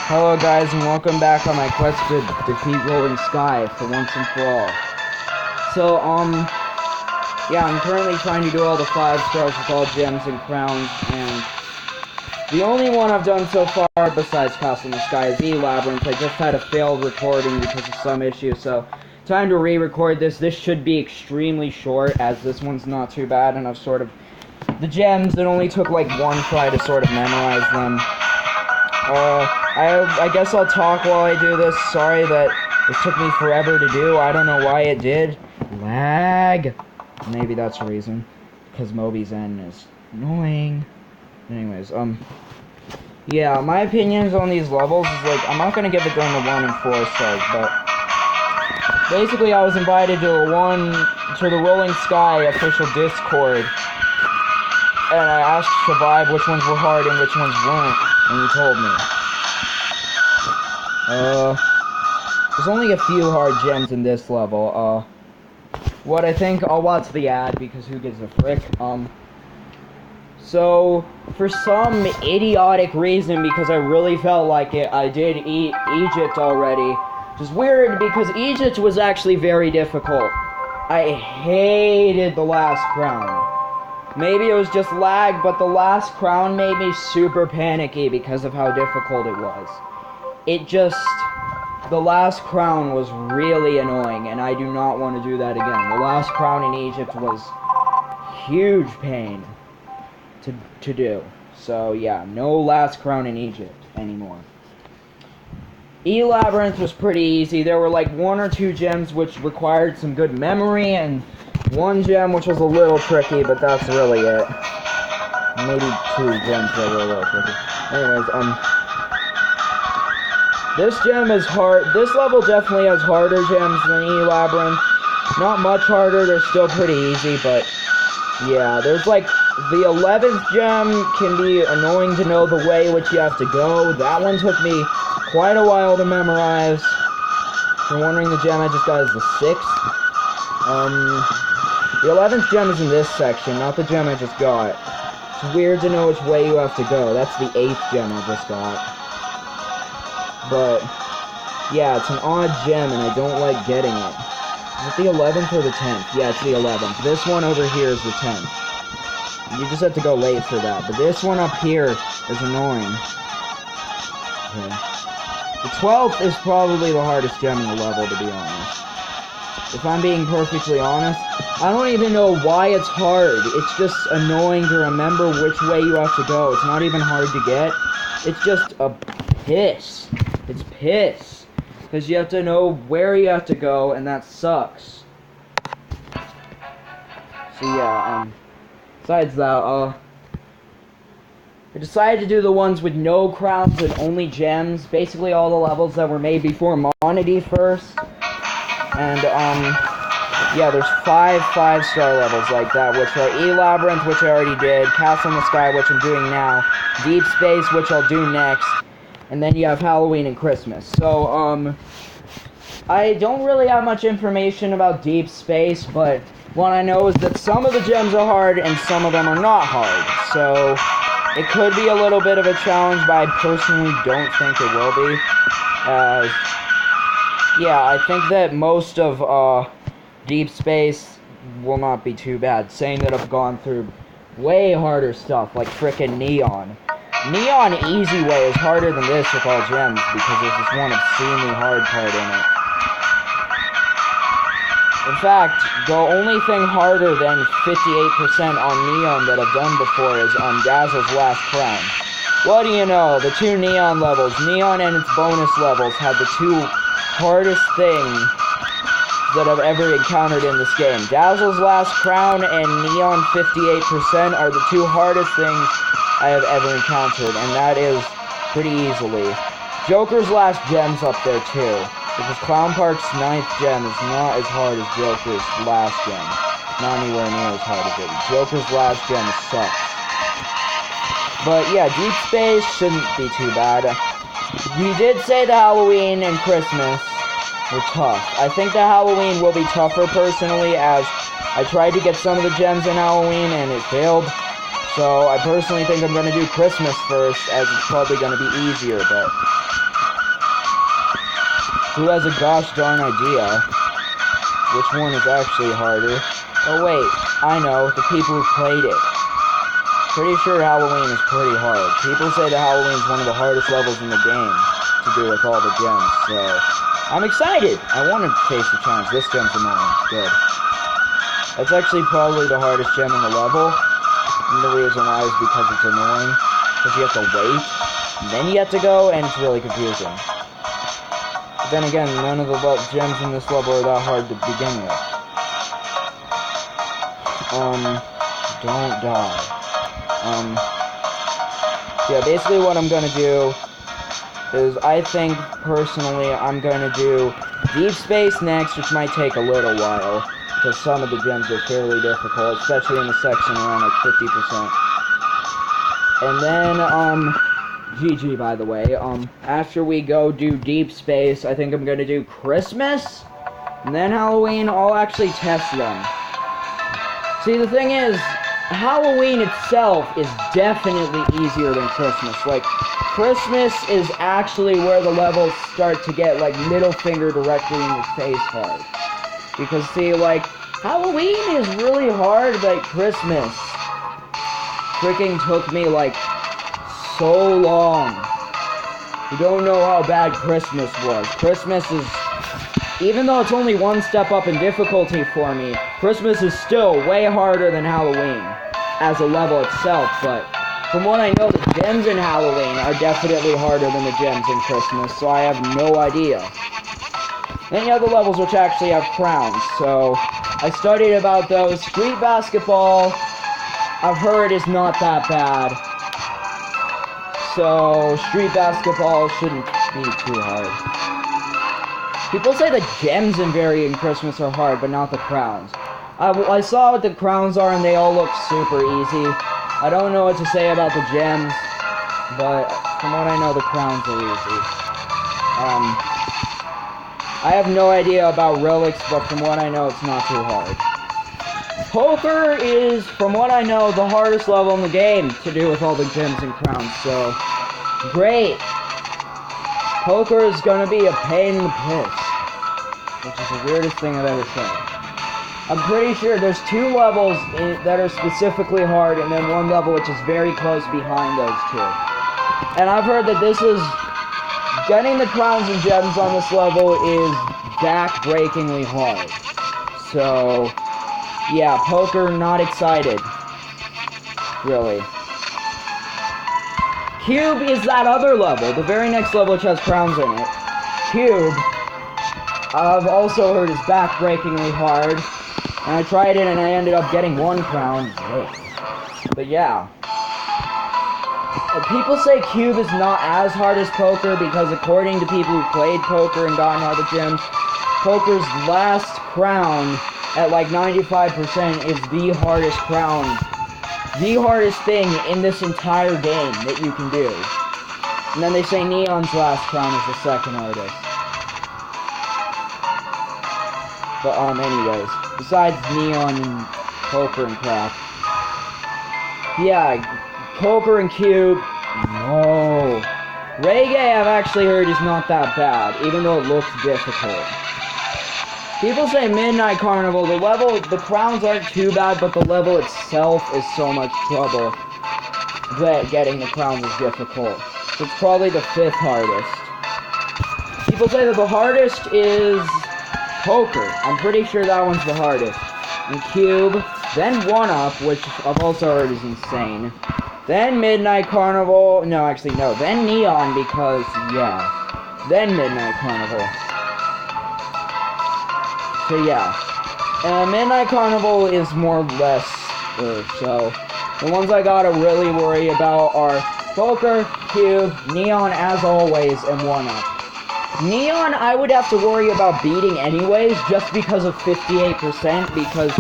Hello guys, and welcome back on my quest to defeat Rolling Sky for once and for all. So, yeah, I'm currently trying to do all the 5 stars with all gems and crowns, and the only one I've done so far, besides Castle in the Sky, is Labyrinth. I just had a failed recording because of some issue, so time to re-record this. This should be extremely short, as this one's not too bad, and I've sort of... The gems, it only took like one try to sort of memorize them. I guess I'll talk while I do this. Sorry that this took me forever to do. I don't know why it did. Lag. Maybe that's the reason. Because Moby's End is annoying. Anyways, yeah, my opinions on these levels is like, I'm not gonna give it down to 1 and 4 stars, but basically I was invited to the Rolling Sky official Discord, and I asked Survive which ones were hard and which ones weren't, and he told me. There's only a few hard gems in this level. What I think, I'll watch the ad because who gives a frick. So, for some idiotic reason, because I really felt like it, I did eat Egypt already. Which is weird because Egypt was actually very difficult. I hated the last crown. Maybe it was just lag, but the last crown made me super panicky because of how difficult it was. The last crown was really annoying, and I do not want to do that again. The last crown in Egypt was huge pain to do. So yeah, no last crown in Egypt anymore. Labyrinth was pretty easy. There were like 1 or 2 gems which required some good memory, and 1 gem which was a little tricky, but that's really it. Maybe 2 gems that were a little tricky. Anyways, this gem is hard. This level definitely has harder gems than Labyrinth. Not much harder, they're still pretty easy, but yeah, there's like, the 11th gem can be annoying to know the way which you have to go. That one took me quite a while to memorize. If you're wondering, the gem I just got is the 6th. The 11th gem is in this section, not the gem I just got. It's weird to know which way you have to go. That's the 8th gem I just got. But, yeah, it's an odd gem, and I don't like getting it. Is it the 11th or the 10th? Yeah, it's the 11th. This one over here is the 10th. You just have to go late for that. But this one up here is annoying. Okay. The 12th is probably the hardest gem in the level, to be honest. If I'm being perfectly honest, I don't even know why it's hard. It's just annoying to remember which way you have to go. It's not even hard to get. It's just a piss. It's piss. Because you have to know where you have to go, and that sucks. So yeah, besides that, I decided to do the ones with no crowns and only gems. Basically all the levels that were made before Monody first. And, yeah, there's 5 5-star levels like that, which are Labyrinth, which I already did, Castle in the Sky, which I'm doing now, Deep Space, which I'll do next, and then you have Halloween and Christmas. So, I don't really have much information about Deep Space, but what I know is that some of the gems are hard and some of them are not hard. So, it could be a little bit of a challenge, but I personally don't think it will be. Yeah, I think that most of, Deep Space will not be too bad, saying that I've gone through way harder stuff, like frickin' Neon. Neon Easy Way is harder than this with all gems, because there's this one obscenely hard part in it. In fact, the only thing harder than 58% on Neon that I've done before is on Dazzle's Last Crown. What do you know, the 2 Neon levels, Neon and its bonus levels, have the 2 hardest things that I've ever encountered in this game. Dazzle's Last Crown and Neon 58% are the 2 hardest things I have ever encountered, and that is pretty easily. Joker's Last Gem's up there too, because Clown Park's 9th gem is not as hard as Joker's Last Gem. Not anywhere near as hard as it. Joker's Last Gem sucks. But yeah, Deep Space shouldn't be too bad. We did say the Halloween and Christmas were tough. I think the Halloween will be tougher personally, as I tried to get some of the gems in Halloween and it failed. So I personally think I'm going to do Christmas first, as it's probably going to be easier, but Who has a gosh darn idea? Which one is actually harder? Oh wait, I know, the people who played it. Pretty sure Halloween is pretty hard. People say that Halloween is one of the hardest levels in the game to do with all the gems, so I'm excited! I want to face the challenge. This gem's annoying. Good. That's actually probably the hardest gem in the level, and the reason why is because it's annoying. Because you have to wait, and then you have to go, and it's really confusing. But then again, none of the gems in this level are that hard to begin with. Don't die. Yeah, basically what I'm gonna do is, I think, personally, I'm gonna do Deep Space next, which might take a little while, because some of the gems are fairly difficult, especially in the section around, like, 50%. And then, GG, by the way, after we go do Deep Space, I think I'm gonna do Christmas, and then Halloween. I'll actually test them. See, the thing is, Halloween itself is definitely easier than Christmas. Like, Christmas is actually where the levels start to get, like, middle finger directly in your face hard. Because, see, like, Halloween is really hard, but Christmas freaking took me, like, so long. You don't know how bad Christmas was. Christmas is, even though it's only one step up in difficulty for me, Christmas is still way harder than Halloween as a level itself, but from what I know, the gems in Halloween are definitely harder than the gems in Christmas, so I have no idea. Then you have the levels which actually have crowns, so I studied about those. Street basketball, I've heard, is not that bad, so street basketball shouldn't be too hard. People say the gems in varying Christmas are hard, but not the crowns. I saw what the crowns are, and they all look super easy. I don't know what to say about the gems, but from what I know, the crowns are easy. I have no idea about relics, but from what I know, it's not too hard. Poker is, from what I know, the hardest level in the game to do with all the gems and crowns, so great. Poker is gonna be a pain in the piss, which is the weirdest thing I've ever said. I'm pretty sure there's two levels that are specifically hard, and then one level which is very close behind those two. And I've heard that this is, getting the crowns and gems on this level is back-breakingly hard. So, yeah, poker, not excited. Really. Cube is that other level, the very next level which has crowns in it. Cube, I've also heard is back-breakingly hard. And I tried it and I ended up getting one crown. But yeah. People say Cube is not as hard as poker because according to people who played poker and gotten all the gems, poker's last crown at like 95% is the hardest crown. The hardest thing in this entire game that you can do. And then they say Neon's last crown is the second hardest. But anyways, besides Neon and poker and crap. Yeah, poker and Cube, no. Reggae, I've actually heard, is not that bad, even though it looks difficult. People say Midnight Carnival, the crowns aren't too bad, but the level itself is so much trouble that getting the crowns is difficult. So it's probably the 5th hardest. People say that the hardest is poker. I'm pretty sure that one's the hardest. And Cube, then 1-Up, which I've also heard is insane. Then Midnight Carnival, no, actually, no, then Neon, because, yeah. Then Midnight Carnival. So, yeah. Midnight Carnival is more or less, so, the ones I gotta really worry about are Poker, Cube, Neon as always, and 1-Up. Neon, I would have to worry about beating anyways, just because of 58%, because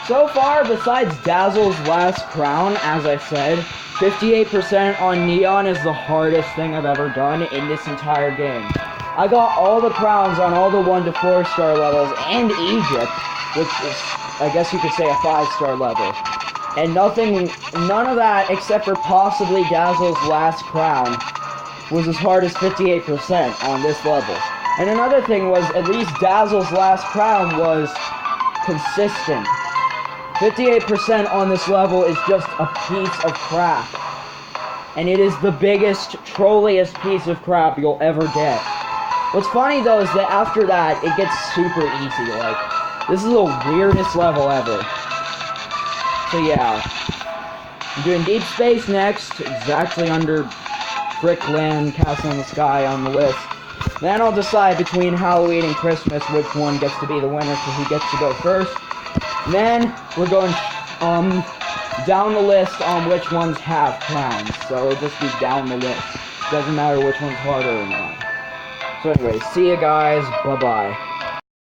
so far, besides Dazzle's last crown, as I said, 58% on Neon is the hardest thing I've ever done in this entire game. I got all the crowns on all the 1 to 4 star levels, and Egypt, which is, I guess you could say, a 5-star level. And none of that, except for possibly Dazzle's last crown, was as hard as 58% on this level. And another thing was, at least Dazzle's last crown was consistent. 58% on this level is just a piece of crap. And it is the biggest, trolliest piece of crap you'll ever get. What's funny though is that after that, it gets super easy. Like, this is the weirdest level ever. So yeah. I'm doing Deep Space next, exactly under Frickland, Castle in the Sky on the list. Then I'll decide between Halloween and Christmas which one gets to be the winner, so who gets to go first. Then we're going down the list on which ones have crowns. So it'll just be down the list. Doesn't matter which one's harder or not. So anyway, see you guys. Bye-bye.